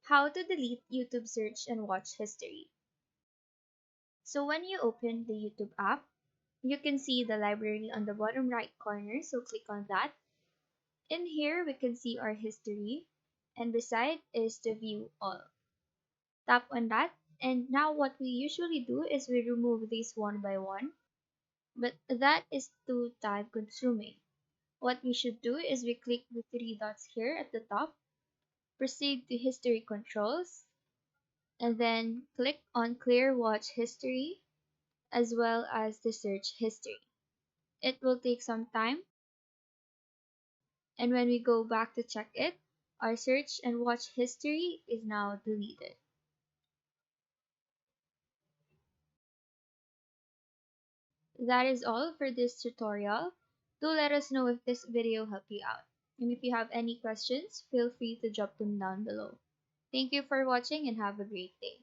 How to delete YouTube search and watch history. So when you open the YouTube app, you can see the library on the bottom right corner, so click on that. In here, we can see our history, and beside is the view all. Tap on that, and now what we usually do is we remove these one by one, but that is too time consuming. What we should do is we click the three dots here at the top, proceed to history controls, and then click on clear watch history as well as the search history. It will take some time, and when we go back to check it, our search and watch history is now deleted. That is all for this tutorial. Do let us know if this video helped you out. And if you have any questions, feel free to drop them down below. Thank you for watching and have a great day.